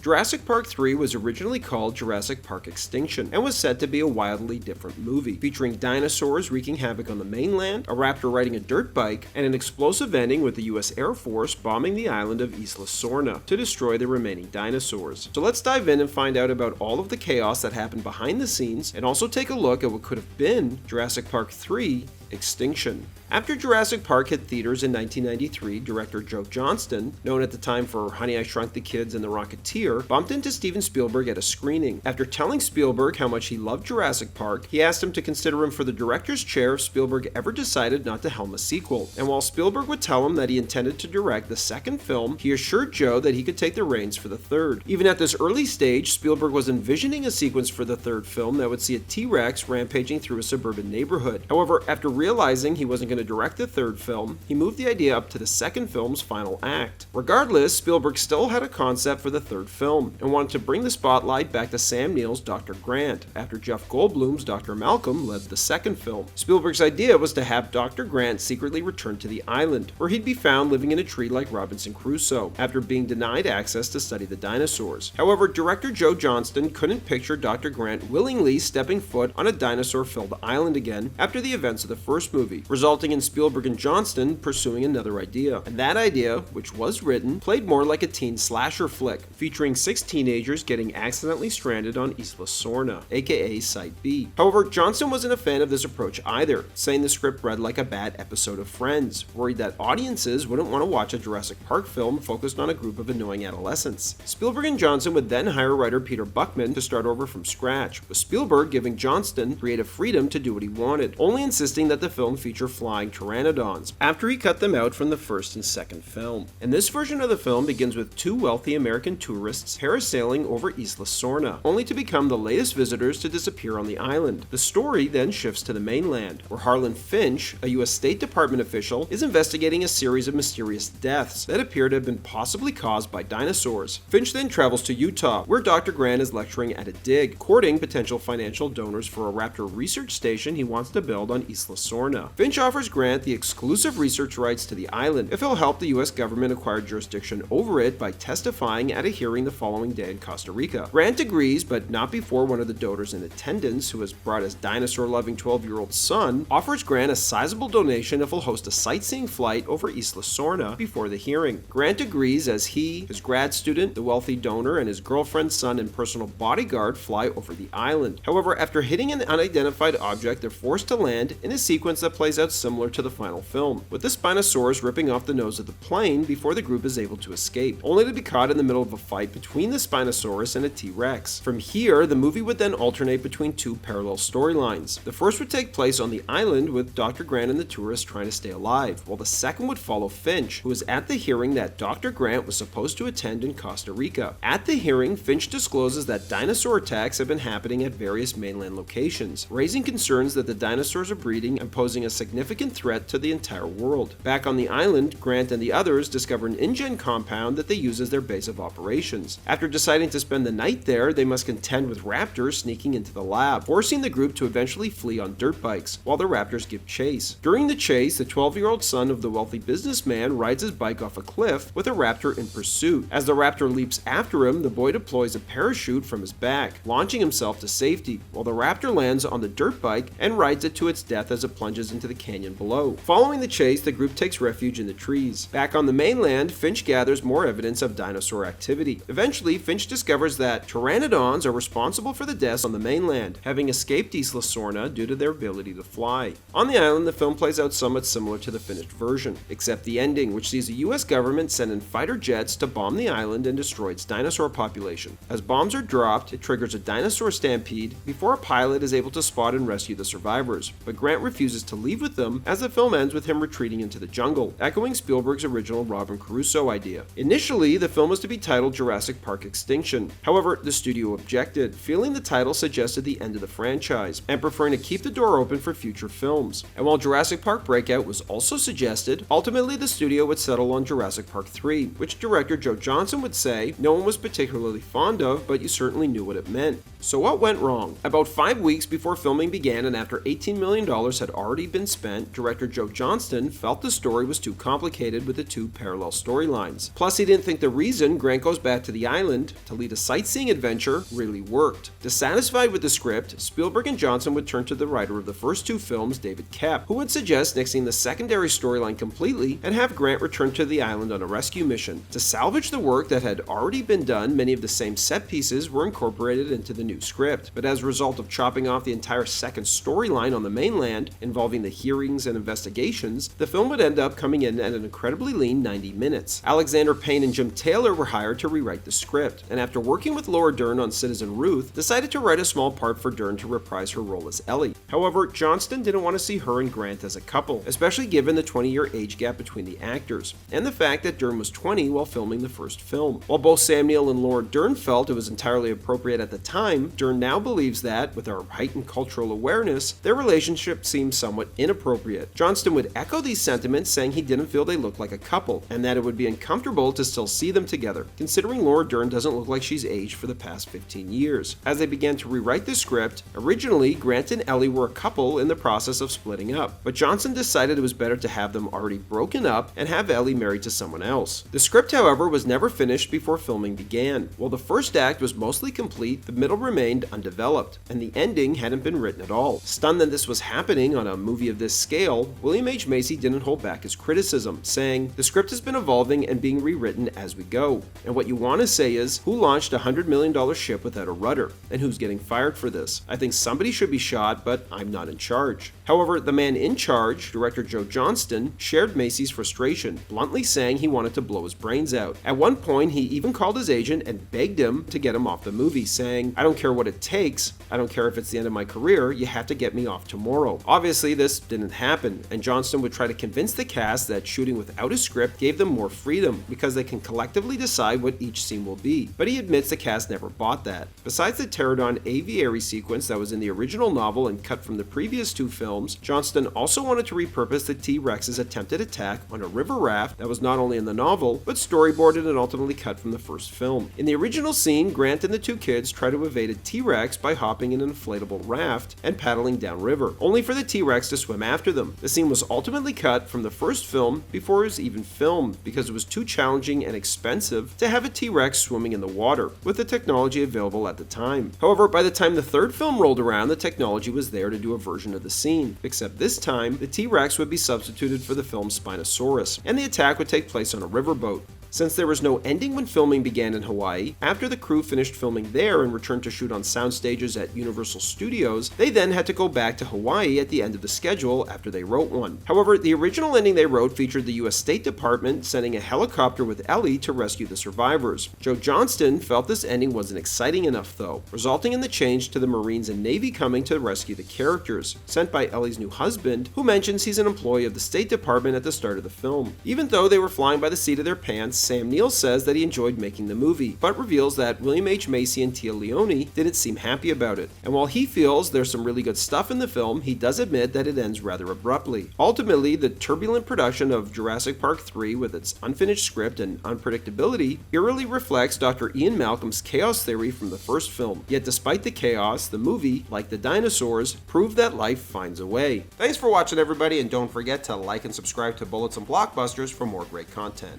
Jurassic Park 3 was originally called Jurassic Park Extinction and was said to be a wildly different movie, featuring dinosaurs wreaking havoc on the mainland, a raptor riding a dirt bike, and an explosive ending with the US Air Force bombing the island of Isla Sorna to destroy the remaining dinosaurs. So let's dive in and find out about all of the chaos that happened behind the scenes, and also take a look at what could have been Jurassic Park 3 Extinction. After Jurassic Park hit theaters in 1993, director Joe Johnston, known at the time for Honey, I Shrunk the Kids and The Rocketeer, bumped into Steven Spielberg at a screening. After telling Spielberg how much he loved Jurassic Park, he asked him to consider him for the director's chair if Spielberg ever decided not to helm a sequel. And while Spielberg would tell him that he intended to direct the second film, he assured Joe that he could take the reins for the third. Even at this early stage, Spielberg was envisioning a sequence for the third film that would see a T-Rex rampaging through a suburban neighborhood. However, after realizing he wasn't going to direct the third film, he moved the idea up to the second film's final act. Regardless, Spielberg still had a concept for the third film, and wanted to bring the spotlight back to Sam Neill's Dr. Grant, after Jeff Goldblum's Dr. Malcolm led the second film. Spielberg's idea was to have Dr. Grant secretly return to the island, where he'd be found living in a tree like Robinson Crusoe, after being denied access to study the dinosaurs. However, director Joe Johnston couldn't picture Dr. Grant willingly stepping foot on a dinosaur-filled island again after the events of the first movie, resulting in Spielberg and Johnston pursuing another idea. And that idea, which was written, played more like a teen slasher flick, featuring 6 teenagers getting accidentally stranded on Isla Sorna, aka Site B. However, Johnston wasn't a fan of this approach either, saying the script read like a bad episode of Friends, worried that audiences wouldn't want to watch a Jurassic Park film focused on a group of annoying adolescents. Spielberg and Johnston would then hire writer Peter Buckman to start over from scratch, with Spielberg giving Johnston creative freedom to do what he wanted, only insisting that the film feature flying Pteranodons, after he cut them out from the first and second film. And this version of the film begins with 2 wealthy American tourists parasailing over Isla Sorna, only to become the latest visitors to disappear on the island. The story then shifts to the mainland, where Harlan Finch, a US State Department official, is investigating a series of mysterious deaths that appear to have been possibly caused by dinosaurs. Finch then travels to Utah, where Dr. Grant is lecturing at a dig, courting potential financial donors for a raptor research station he wants to build on Isla Sorna. Finch offers Grant the exclusive research rights to the island if he'll help the US government acquire jurisdiction over it by testifying at a hearing the following day in Costa Rica. Grant agrees, but not before one of the donors in attendance, who has brought his dinosaur-loving 12-year-old son, offers Grant a sizable donation if he'll host a sightseeing flight over Isla Sorna before the hearing. Grant agrees as he, his grad student, the wealthy donor, and his girlfriend's son and personal bodyguard fly over the island. However, after hitting an unidentified object, they're forced to land in a sequence that plays out similar to the final film, with the Spinosaurus ripping off the nose of the plane before the group is able to escape, only to be caught in the middle of a fight between the Spinosaurus and a T-Rex. From here, the movie would then alternate between 2 parallel storylines. The first would take place on the island with Dr. Grant and the tourists trying to stay alive, while the second would follow Finch, who was at the hearing that Dr. Grant was supposed to attend in Costa Rica. At the hearing, Finch discloses that dinosaur attacks have been happening at various mainland locations, raising concerns that the dinosaurs are breeding and posing a significant threat to the entire world. Back on the island, Grant and the others discover an InGen compound that they use as their base of operations. After deciding to spend the night there, they must contend with raptors sneaking into the lab, forcing the group to eventually flee on dirt bikes, while the raptors give chase. During the chase, the 12-year-old son of the wealthy businessman rides his bike off a cliff with a raptor in pursuit. As the raptor leaps after him, the boy deploys a parachute from his back, launching himself to safety, while the raptor lands on the dirt bike and rides it to its death as it plunges into the canyon below. Following the chase, the group takes refuge in the trees. Back on the mainland, Finch gathers more evidence of dinosaur activity. Eventually, Finch discovers that Pteranodons are responsible for the deaths on the mainland, having escaped Isla Sorna due to their ability to fly. On the island, the film plays out somewhat similar to the finished version, except the ending, which sees the US government send in fighter jets to bomb the island and destroy its dinosaur population. As bombs are dropped, it triggers a dinosaur stampede before a pilot is able to spot and rescue the survivors, but Grant refuses to leave with them as the film ends with him retreating into the jungle, echoing Spielberg's original Robin Crusoe idea. Initially, the film was to be titled Jurassic Park Extinction. However, the studio objected, feeling the title suggested the end of the franchise, and preferring to keep the door open for future films. And while Jurassic Park Breakout was also suggested, ultimately the studio would settle on Jurassic Park 3, which director Joe Johnston would say no one was particularly fond of, but you certainly knew what it meant. So what went wrong? About 5 weeks before filming began and after $18 million had had already been spent, director Joe Johnston felt the story was too complicated with the two parallel storylines. Plus, he didn't think the reason Grant goes back to the island to lead a sightseeing adventure really worked. Dissatisfied with the script, Spielberg and Johnston would turn to the writer of the first two films, David Koepp, who would suggest nixing the secondary storyline completely and have Grant return to the island on a rescue mission. To salvage the work that had already been done, many of the same set pieces were incorporated into the new script, but as a result of chopping off the entire second storyline on the mainland, involving the hearings and investigations, the film would end up coming in at an incredibly lean 90 minutes. Alexander Payne and Jim Taylor were hired to rewrite the script, and after working with Laura Dern on Citizen Ruth, decided to write a small part for Dern to reprise her role as Ellie. However, Johnston didn't want to see her and Grant as a couple, especially given the 20-year age gap between the actors, and the fact that Dern was 20 while filming the first film. While both Sam Neill and Laura Dern felt it was entirely appropriate at the time, Dern now believes that, with our heightened cultural awareness, their relationship seems somewhat inappropriate. Johnston would echo these sentiments, saying he didn't feel they looked like a couple, and that it would be uncomfortable to still see them together, considering Laura Dern doesn't look like she's aged for the past 15 years. As they began to rewrite the script, originally Grant and Ellie were a couple in the process of splitting up, but Johnston decided it was better to have them already broken up and have Ellie married to someone else. The script, however, was never finished before filming began. While the first act was mostly complete, the middle remained undeveloped, and the ending hadn't been written at all. Stunned that this was happening on a movie of this scale, William H. Macy didn't hold back his criticism, saying, "The script has been evolving and being rewritten as we go. And what you want to say is, who launched a $100 million ship without a rudder? And who's getting fired for this? I think somebody should be shot, but I'm not in charge." However, the man in charge, director Joe Johnston, shared Macy's frustration, bluntly saying he wanted to blow his brains out. At one point, he even called his agent and begged him to get him off the movie, saying, "I don't care what it takes. I don't care if it's the end of my career. You have to get me off tomorrow." Obviously, this didn't happen, and Johnston would try to convince the cast that shooting without a script gave them more freedom because they can collectively decide what each scene will be. But he admits the cast never bought that. Besides the Pteranodon aviary sequence that was in the original novel and cut from the previous two films, Johnston also wanted to repurpose the T-Rex's attempted attack on a river raft that was not only in the novel, but storyboarded and ultimately cut from the first film. In the original scene, Grant and the two kids try to evade a T-Rex by hopping in an inflatable raft and paddling downriver, only for the T-Rex to swim after them. The scene was ultimately cut from the first film before it was even filmed because it was too challenging and expensive to have a T-Rex swimming in the water, with the technology available at the time. However, by the time the third film rolled around, the technology was there to do a version of the scene, except this time, the T-Rex would be substituted for the film's Spinosaurus, and the attack would take place on a riverboat. Since there was no ending when filming began in Hawaii, after the crew finished filming there and returned to shoot on sound stages at Universal Studios, they then had to go back to Hawaii at the end of the schedule after they wrote one. However, the original ending they wrote featured the US State Department sending a helicopter with Ellie to rescue the survivors. Joe Johnston felt this ending wasn't exciting enough though, resulting in the change to the Marines and Navy coming to rescue the characters, sent by Ellie's new husband, who mentions he's an employee of the State Department at the start of the film. Even though they were flying by the seat of their pants, Sam Neill says that he enjoyed making the movie, but reveals that William H. Macy and Tia Leone didn't seem happy about it. And while he feels there's some really good stuff in the film, he does admit that it ends rather abruptly. Ultimately, the turbulent production of Jurassic Park 3 with its unfinished script and unpredictability eerily reflects Dr. Ian Malcolm's chaos theory from the first film. Yet despite the chaos, the movie, like the dinosaurs, proved that life finds a way. Thanks for watching everybody, and don't forget to like and subscribe to Bullets and Blockbusters for more great content.